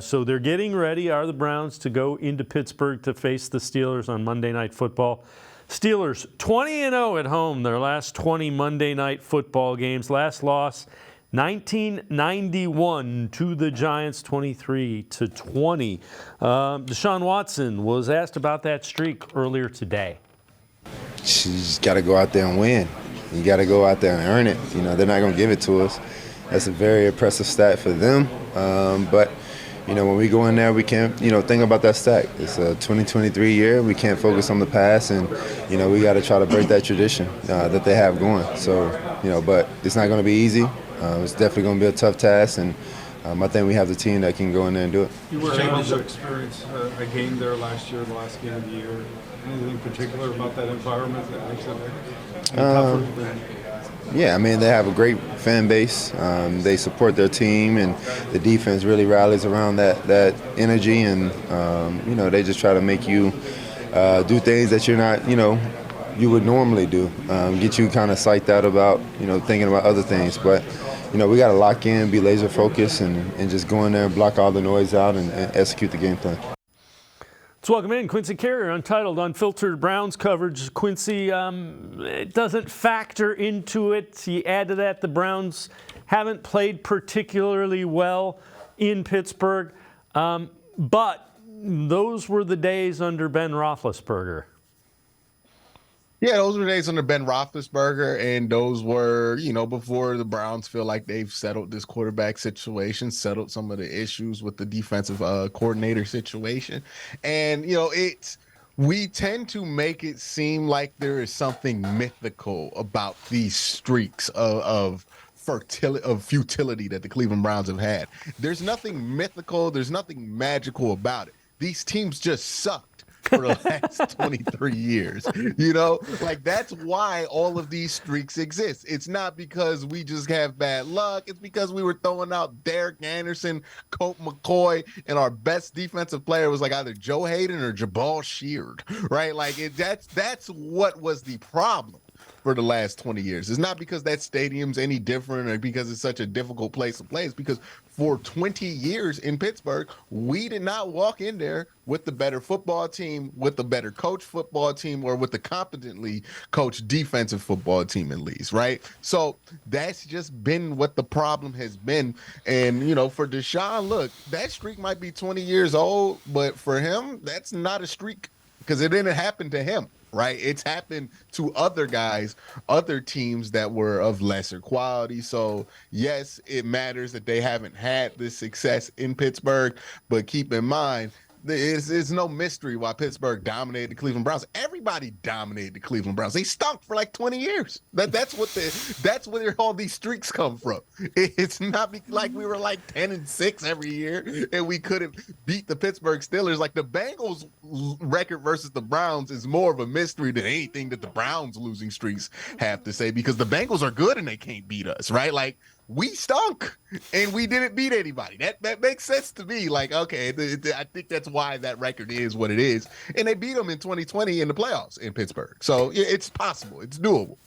So they're getting ready, are the Browns, to go into Pittsburgh to face the Steelers on Monday Night Football. Steelers 20-0 at home, their last 20 Monday Night Football games. Last loss, 1991 to the Giants, 23-20. Deshaun Watson was asked about that streak earlier today. She's got to go out there and win. You got to go out there and earn it. You know, they're not going to give it to us. That's a very impressive stat for them. But you know, when we go in there, we can't, you know, think about that stat. It's a 2023 year. We can't focus on the past, and, you know, we got to try to break that tradition that they have going. So, you know, but it's not going to be easy. It's definitely going to be a tough task, and I think we have the team that can go in there and do it. You were able to experience a game there last year, the last game of the year. Anything particular about that environment that makes it tougher than? Yeah, I mean, they have a great fan base. They support their team, and the defense really rallies around that energy. And, you know, they just try to make you do things that you're not, you know, you would normally do. Get you kind of psyched out about, you know, thinking about other things. But, you know, we got to lock in, be laser focused, and just go in there and block all the noise out and execute the game plan. Let's welcome in Quincy Carrier, Untitled, Unfiltered Browns coverage. Quincy, it doesn't factor into it. You add to that the Browns haven't played particularly well in Pittsburgh, but those were the days under Ben Roethlisberger. Yeah, those were days under Ben Roethlisberger, and those were, you know, before the Browns feel like they've settled this quarterback situation, settled some of the issues with the defensive coordinator situation. And, you know, we tend to make it seem like there is something mythical about these streaks of futility that the Cleveland Browns have had. There's nothing mythical. There's nothing magical about it. These teams just sucked for the last 23 years. You know, like, that's why all of these streaks exist. It's not because we just have bad luck. It's because we were throwing out Derek Anderson, Colt McCoy, and our best defensive player was like either Joe Hayden or Jabal Sheard, right? Like, that's what was the problem for the last 20 years. It's not because that stadium's any different or because it's such a difficult place to play. It's because for 20 years in Pittsburgh, we did not walk in there with the better football team, with the better coach football team, or with the competently coached defensive football team at least, right? So that's just been what the problem has been. And, you know, for Deshaun, look, that streak might be 20 years old, but for him, that's not a streak because it didn't happen to him. Right. It's happened to other guys, other teams that were of lesser quality. So, yes, it matters that they haven't had this success in Pittsburgh. But keep in mind, it's no mystery why Pittsburgh dominated the Cleveland Browns. Everybody dominated the Cleveland Browns. They stunk for like 20 years. That's where all these streaks come from. It's not like we were like 10-6 every year and we couldn't beat the Pittsburgh Steelers. Like, the Bengals record versus the Browns is more of a mystery than anything that the Browns losing streaks have to say, because the Bengals are good and they can't beat us, right? Like, we stunk and we didn't beat anybody. That makes sense to me. Like, okay, I think that's why that record is what it is. And they beat them in 2020 in the playoffs in Pittsburgh. So it's possible. It's doable.